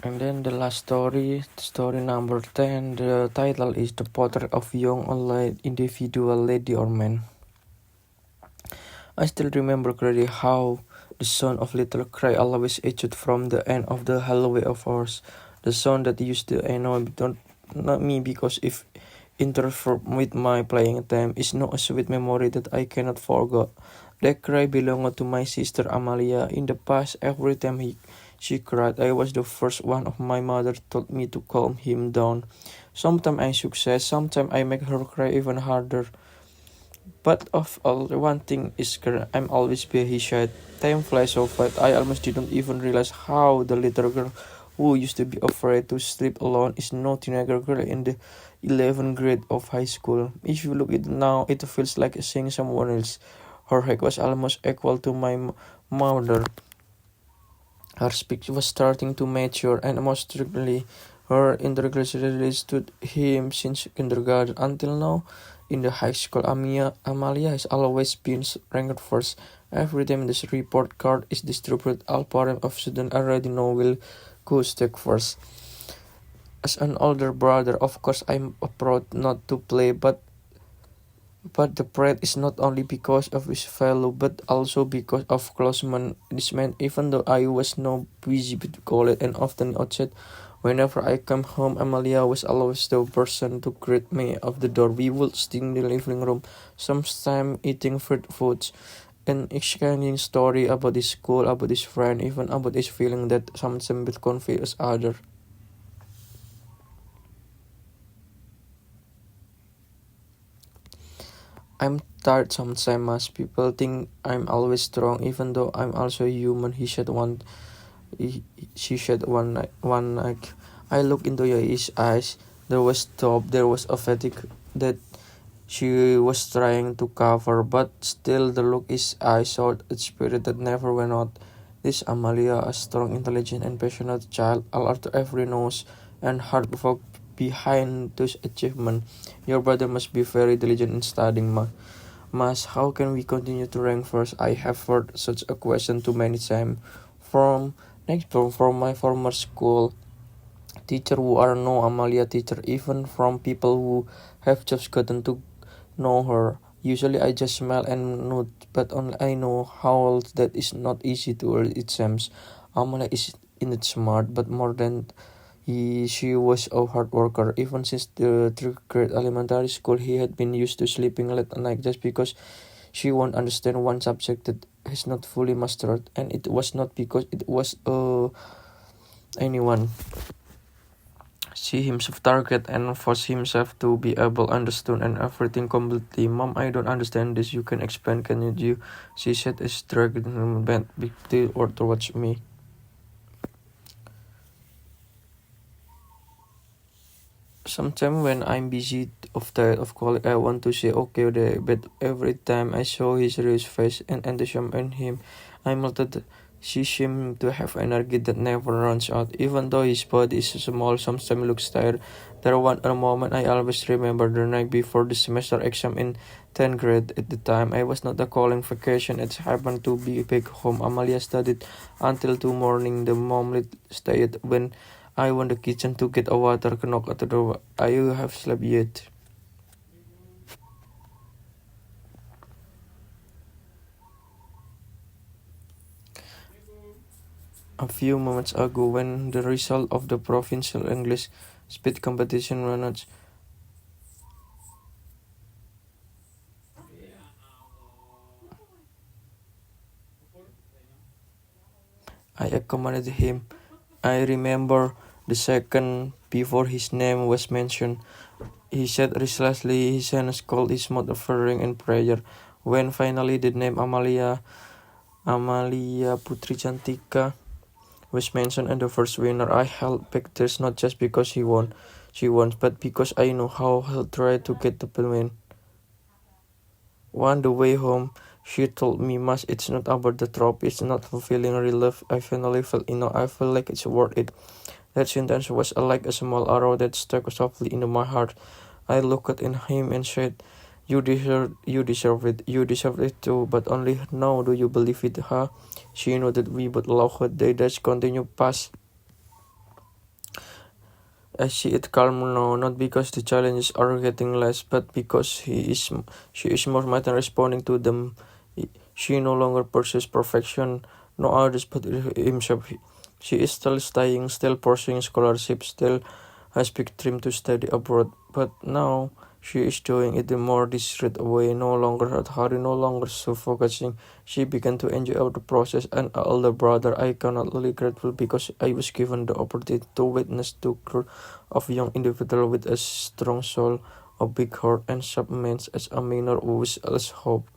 And then the last story, story number 10, the title is The Portrait of Young or Late Individual Lady or Man. I still remember clearly how the sound of little cry always issued from the end of the hallway of ours. The sound that used to annoy not me because if interfere with my playing time is not a sweet memory that I cannot forget. That cry belonged to my sister Amalia. In the past, every time she cried, I was the first one of my mother told me to calm him down. Sometimes I success, sometimes I make her cry even harder. But of all, one thing is clear, I'm always behind shy. Time flies so fast, I almost didn't even realize how the little girl who used to be afraid to sleep alone is now teenager girl in the 11th grade of high school. If you look at it now, it feels like seeing someone else. Her height was almost equal to my mother. Her speech was starting to mature, and most strictly, her integration stood him since kindergarten until now. In the high school, Amalia has always been ranked first. Every time this report card is distributed, all parents of students already know will go take first. As an older brother, of course, I'm proud not to play, but the pride is not only because of his value, but also because of close management. Even though I was no busy with college and often outside, whenever I come home, Amalia was always the person to greet me at the door. We would stay in the living room, sometimes eating fruit foods, and exchanging story about his school, about his friend, even about his feeling that sometimes would confuse others. I'm tired sometimes. People think I'm always strong, even though I'm also human. He, she said one night. I looked into his eyes. There was thought, there was a fatigue that she was trying to cover, but still the look is I saw a spirit that never went out. This Amalia, a strong, intelligent, and passionate child, alert every knows and hard work behind those achievements. Your brother must be very diligent in studying, Mas. How can we continue to rank first? I have heard such a question too many times from from my former school teacher who are no Amalia teacher, even from people who have just gotten to know her. Usually I just smile and nod, but only I know how that is not easy to earn exams. Amalia is in it smart, but more than she was a hard worker. Even since the third grade elementary school, he had been used to sleeping late at night just because she won't understand one subject that has not fully mastered, and it was not because it was anyone. She himself target and force himself to be able understand and everything completely. Mom, I don't understand this. You can explain, can you? She said, "Is dragging bad big deal or towards me." Sometimes when I'm busy of tired of calling, I want to say okay there, but every time I saw his serious face and enthusiasm in him, I melted. She seemed to have energy that never runs out, even though his body is small. Sometimes looks tired. There was a moment I always remember the night before the semester exam in 10th grade. At the time, I was not a calling vacation. It happened to be back home. Amalia studied until 2 morning. The mom stayed when I went to the kitchen to get a water, knock at the door. I have slept yet. A few moments ago, when the result of the provincial English speed competition was announced, I accompanied him. I remember the second before his name was mentioned. He said restlessly, his hands called his mouth offering in prayer. When finally the name Amalia Putri Cantika was mentioned and the first winner, I held back tears not just because she won, but because I know how he'll try to get the win. On the way home, she told me, Mas, it's not about the trophy, it's not fulfilling real love. I finally felt I feel like it's worth it. That sentence was like a small arrow that stuck softly into my heart. I looked at him and said, you deserve it too, but only now do you believe it, huh? She nodded, we both laughed. They just continued past I see it calmer now, not because the challenges are getting less, but because she is more mature responding to them. She no longer pursues perfection, no others but himself. She is still studying, still pursuing scholarship, still has big dream to study abroad, but now she is doing it in a more discreet way, no longer at hurry, no longer suffocating. She began to enjoy the process, and elder brother, I cannot really grateful because I was given the opportunity to witness the growth of young individual with a strong soul, a big heart, and sharp minds as a minor who always hope.